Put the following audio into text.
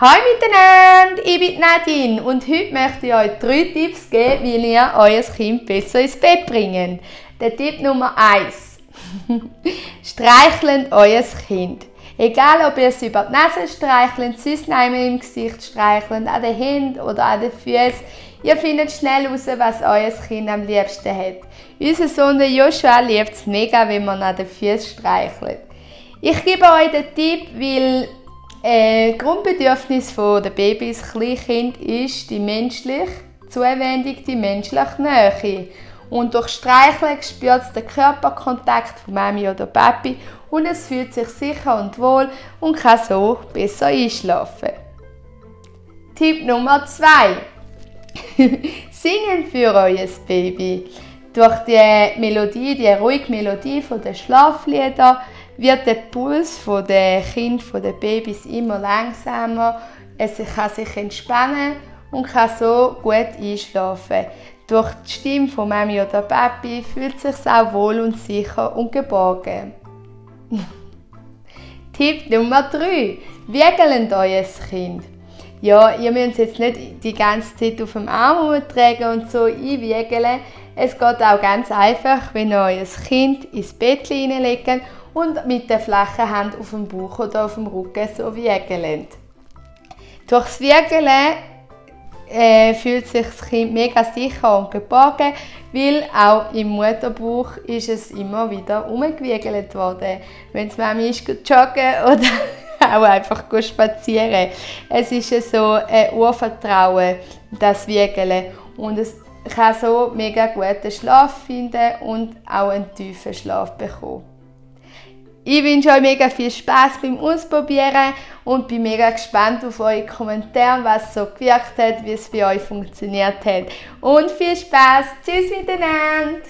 Hallo miteinander, ich bin Nadine und heute möchte ich euch 3 Tipps geben, wie ihr euer Kind besser ins Bett bringt. Der Tipp Nummer 1. Streichelt euer Kind. Egal ob ihr es über die Nase streichelt, sonst im Gesicht streichelt, an den Händen oder an den Füßen. Ihr findet schnell heraus, was euer Kind am liebsten hat. Unser Sohn Joshua liebt es mega, wenn man an den Füßen streichelt. Ich gebe euch den Tipp, weil Grundbedürfnis der Babys, Kleinkind ist die menschliche Zuwendung, die menschliche Nähe. Und durch Streicheln spürt es den Körperkontakt von Mami oder Papi und es fühlt sich sicher und wohl und kann so besser einschlafen. Tipp Nummer 2. Singen für euer Baby. Durch die Melodie, die ruhige Melodie der Schlaflieder wird der Puls der Kinder, der Babys immer langsamer. Es kann sich entspannen und kann so gut einschlafen. Durch die Stimme von Mami oder Papi fühlt es sich auch wohl und sicher und geborgen. Tipp Nummer 3. Wiegelt euer Kind. Ja, ihr müsst es jetzt nicht die ganze Zeit auf dem Arm herumtragen und so einwiegeln. Es geht auch ganz einfach, wenn ihr euer Kind ins Bett hineinlegt und mit der flachen Hand auf dem Bauch oder auf dem Rücken so wiegelt. Durchs Wiegeln fühlt sich das Kind mega sicher und geborgen, weil auch im Mutterbauch ist es immer wieder umgewiegelt worden. Wenn es Mami ist joggen oder auch einfach spazieren. Es ist so ein Urvertrauen, das Wiegeln. Und es kann so mega guten Schlaf finden und auch einen tiefen Schlaf bekommen. Ich wünsche euch mega viel Spaß beim Ausprobieren und bin mega gespannt auf eure Kommentare, was so gewirkt hat, wie es bei euch funktioniert hat. Und viel Spaß! Tschüss miteinander!